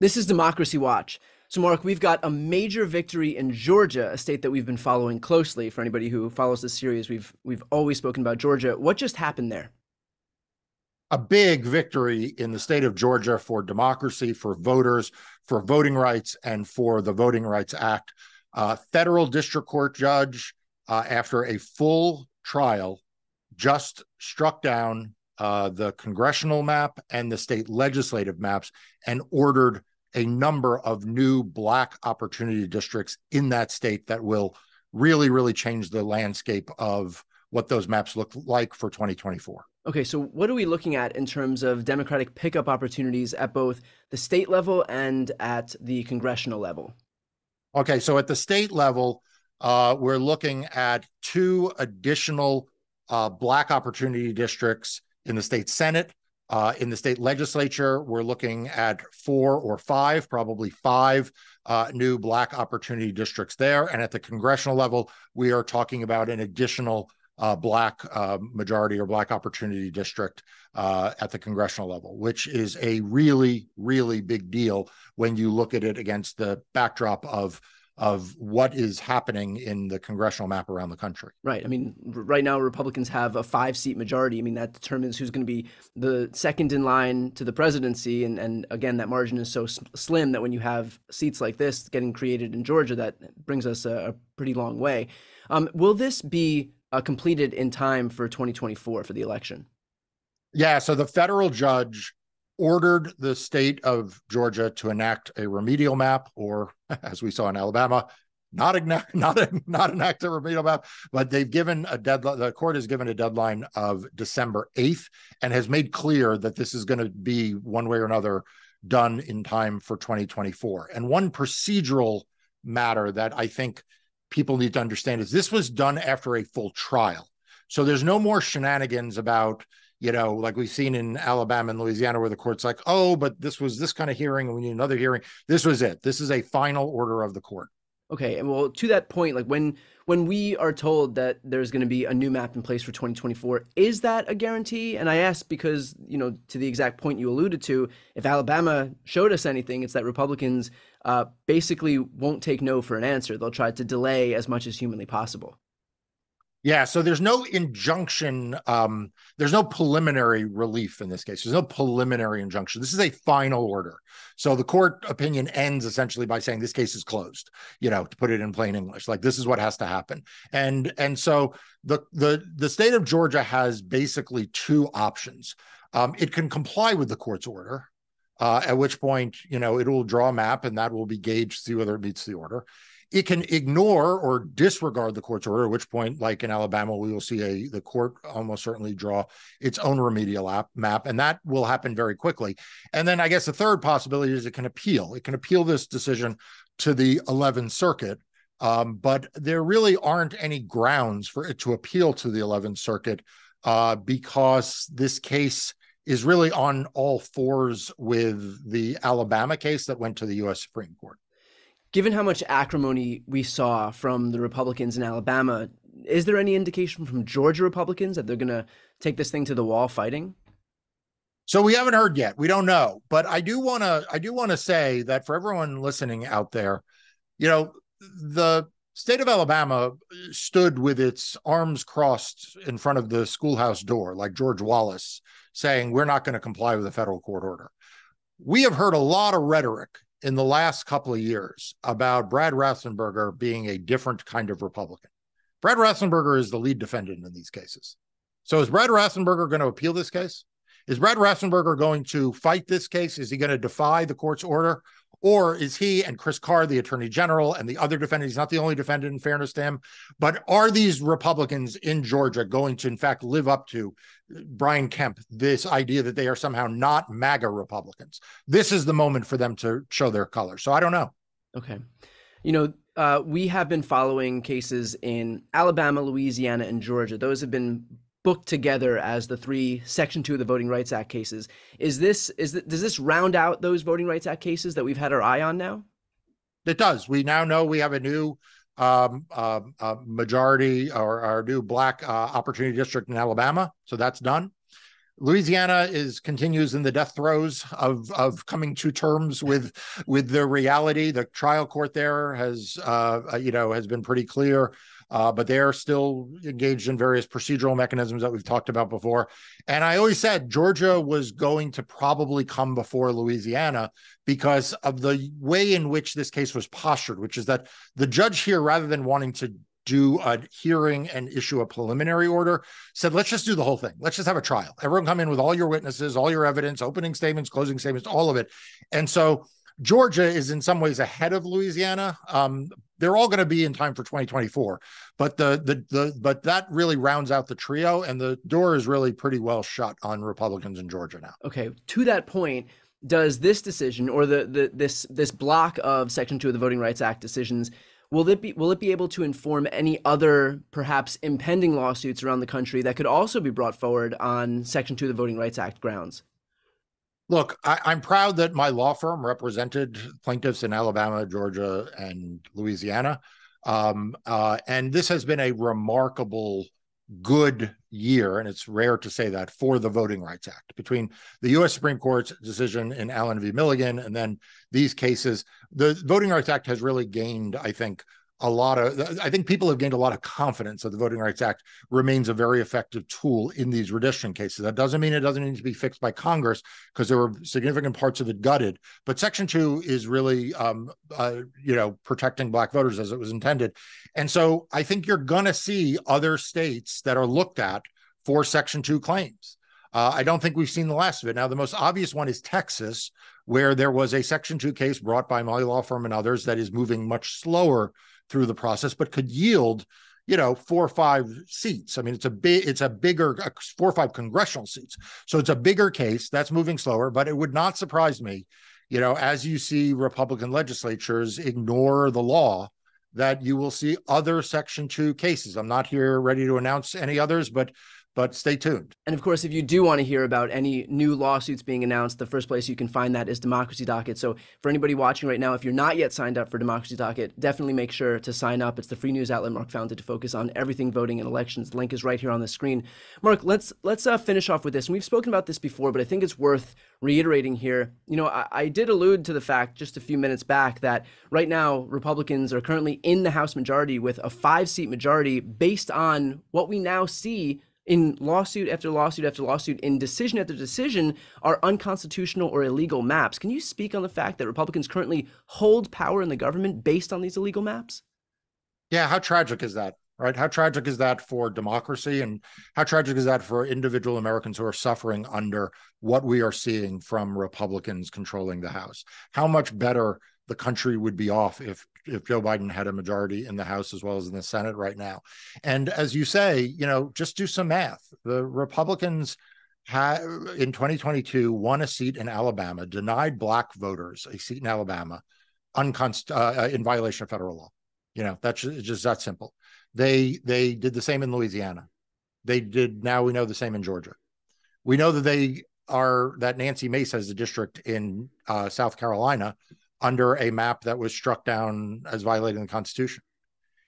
This is Democracy Watch. So, Mark, we've got a major victory in Georgia, a state that we've been following closely. For anybody who follows this series, we've always spoken about Georgia. What just happened there? A big victory in the state of Georgia for democracy, for voters, for voting rights, and for the Voting Rights Act. Federal district court judge, after a full trial, just struck down the congressional map and the state legislative maps and ordered a number of new Black opportunity districts in that state that will really, really change the landscape of what those maps look like for 2024. Okay, so what are we looking at in terms of Democratic pickup opportunities at both the state level and at the congressional level? Okay, so at the state level, we're looking at two additional Black opportunity districts in the state Senate. In the state legislature, we're looking at 4 or 5, probably 5 new Black opportunity districts there. And at the congressional level, we are talking about an additional Black majority or Black opportunity district at the congressional level, which is a really, really big deal when you look at it against the backdrop of what is happening in the congressional map around the country. Right. I mean, right now, Republicans have a 5-seat majority. I mean, that determines who's going to be the second in line to the presidency. And again, that margin is so slim that when you have seats like this getting created in Georgia, that brings us a pretty long way. Will this be completed in time for 2024 for the election? Yeah, so the federal judge ordered the state of Georgia to enact a remedial map, or as we saw in Alabama, not enact a remedial map, but they've given a deadline. The court has given a deadline of December 8th and has made clear that this is going to be one way or another done in time for 2024. And one procedural matter that I think people need to understand is this was done after a full trial. So there's no more shenanigans about, like we've seen in Alabama and Louisiana, where the court's like, oh, but this was this kind of hearing and we need another hearing. This was it. This is a final order of the court. Okay, and well, to that point, like when we are told that there's going to be a new map in place for 2024, is that a guarantee? And I ask because, to the exact point you alluded to, if Alabama showed us anything, it's that Republicans basically won't take no for an answer. They'll try to delay as much as humanly possible. Yeah, so there's no injunction. There's no preliminary relief in this case. There's no preliminary injunction. This is a final order. So the court opinion ends essentially by saying this case is closed, to put it in plain English. Like, this is what has to happen. And so the state of Georgia has basically two options. It can comply with the court's order, at which point, it will draw a map and that will be gauged to see whether it meets the order. It can ignore or disregard the court's order, at which point, like in Alabama, we will see the court almost certainly draw its own remedial map, and that will happen very quickly. And then I guess the third possibility is it can appeal. It can appeal this decision to the 11th Circuit, but there really aren't any grounds for it to appeal to the 11th Circuit because this case is really on all fours with the Alabama case that went to the U.S. Supreme Court. Given how much acrimony we saw from the Republicans in Alabama, is there any indication from Georgia Republicans that they're going to take this thing to the wall fighting? So we haven't heard yet. We don't know, but I do want to say that for everyone listening out there, the state of Alabama stood with its arms crossed in front of the schoolhouse door, like George Wallace, saying we're not going to comply with a federal court order. We have heard a lot of rhetoric in the last couple of years about Brad Raffensperger being a different kind of Republican. Brad Raffensperger is the lead defendant in these cases. So is Brad Raffensperger going to appeal this case? Is Brad Raffensperger going to fight this case? Is he going to defy the court's order? Or is he and Chris Carr, the attorney general, and the other defendant, he's not the only defendant in fairness to him, but are these Republicans in Georgia going to, in fact, live up to Brian Kemp, this idea that they are somehow not MAGA Republicans? This is the moment for them to show their color. So I don't know. Okay. We have been following cases in Alabama, Louisiana, and Georgia. Those have been booked together as the 3 Section 2 of the Voting Rights Act cases. Does this round out those Voting Rights Act cases that we've had our eye on now? It does. We now know we have a new majority or our new Black opportunity district in Alabama. So that's done. Louisiana continues in the death throes of coming to terms with the reality. The trial court there has been pretty clear, but they're still engaged in various procedural mechanisms that we've talked about before. And I always said Georgia was going to probably come before Louisiana because of the way in which this case was postured, which is that the judge here, rather than wanting to do a hearing and issue a preliminary order, said, let's just do the whole thing. Let's just have a trial. Everyone come in with all your witnesses, all your evidence, opening statements, closing statements, all of it. And so Georgia is in some ways ahead of Louisiana. They're all going to be in time for 2024, but but that really rounds out the trio, and the door is really pretty well shut on Republicans in Georgia now. Okay, to that point, does this decision or this block of Section 2 of the Voting Rights Act decisions, will it be able to inform any other perhaps impending lawsuits around the country that could also be brought forward on Section 2 of the Voting Rights Act grounds? Look, I'm proud that my law firm represented plaintiffs in Alabama, Georgia, and Louisiana. And this has been a remarkable good year, and it's rare to say that, for the Voting Rights Act. Between the U.S. Supreme Court's decision in Allen v. Milligan and then these cases, the Voting Rights Act has really gained, I think people have gained a lot of confidence that the Voting Rights Act remains a very effective tool in these redistricting cases. That doesn't mean it doesn't need to be fixed by Congress, because there were significant parts of it gutted. But Section 2 is really, protecting Black voters as it was intended. And so I think you're going to see other states that are looked at for Section 2 claims. I don't think we've seen the last of it. Now, the most obvious one is Texas, where there was a Section 2 case brought by my law firm and others that is moving much slower through the process, but could yield, 4 or 5 seats. I mean, it's a bigger 4 or 5 congressional seats. So it's a bigger case that's moving slower, but it would not surprise me, as you see Republican legislatures ignore the law, that you will see other Section 2 cases. I'm not here ready to announce any others, but stay tuned. And of course, if you do want to hear about any new lawsuits being announced, the first place you can find that is Democracy Docket. So for anybody watching right now, if you're not yet signed up for Democracy Docket, definitely make sure to sign up. It's the free news outlet Marc founded to focus on everything voting and elections. The link is right here on the screen. Marc, let's finish off with this. And we've spoken about this before, but I think it's worth reiterating here. I did allude to the fact just a few minutes back that right now Republicans are currently in the House majority with a 5-seat majority based on what we now see in lawsuit after lawsuit after lawsuit, in decision after decision, are unconstitutional or illegal maps. Can you speak on the fact that Republicans currently hold power in the government based on these illegal maps? Yeah, how tragic is that, right? How tragic is that for democracy, and how tragic is that for individual Americans who are suffering under what we are seeing from Republicans controlling the House? How much better the country would be off if Joe Biden had a majority in the House as well as in the Senate right now. And as you say, just do some math. The Republicans in 2022 won a seat in Alabama, denied Black voters a seat in Alabama in violation of federal law. That's just that simple. They did the same in Louisiana. Now we know the same in Georgia. We know that Nancy Mace has a district in South Carolina under a map that was struck down as violating the Constitution.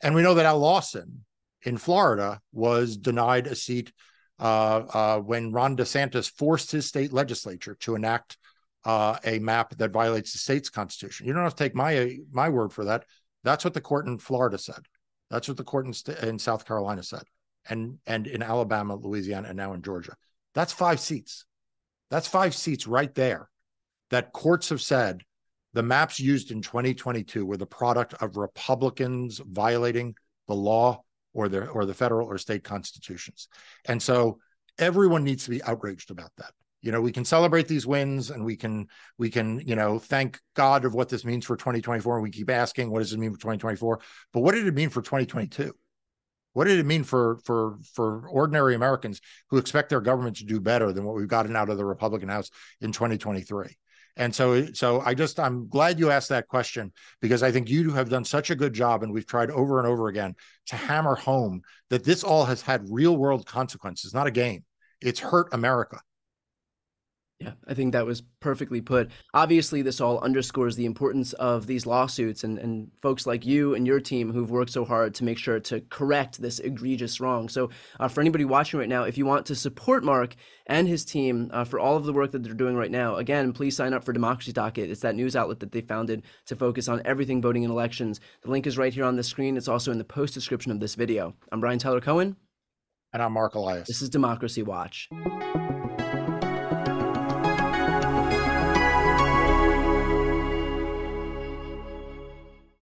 And we know that Al Lawson in Florida was denied a seat when Ron DeSantis forced his state legislature to enact a map that violates the state's constitution. You don't have to take my word for that. That's what the court in Florida said. That's what the court in South Carolina said. And in Alabama, Louisiana, and now in Georgia. That's 5 seats. That's 5 seats right there that courts have said the maps used in 2022 were the product of Republicans violating the law or the federal or state constitutions. And so everyone needs to be outraged about that. We can celebrate these wins, and we can thank God of what this means for 2024. And we keep asking, what does it mean for 2024? But what did it mean for 2022? What did it mean for ordinary Americans who expect their government to do better than what we've gotten out of the Republican House in 2023? And so I'm glad you asked that question, because I think you have done such a good job, and we've tried over and over again to hammer home that this all has had real world consequences, not a game. It's hurt America. Yeah, I think that was perfectly put. Obviously, this all underscores the importance of these lawsuits and folks like you and your team who've worked so hard to make sure to correct this egregious wrong. So, for anybody watching right now, if you want to support Marc and his team for all of the work that they're doing right now, again, please sign up for Democracy Docket. It's that news outlet that they founded to focus on everything voting in elections. The link is right here on the screen. It's also in the post description of this video. I'm Brian Tyler Cohen. And I'm Marc This Elias. is Democracy Watch.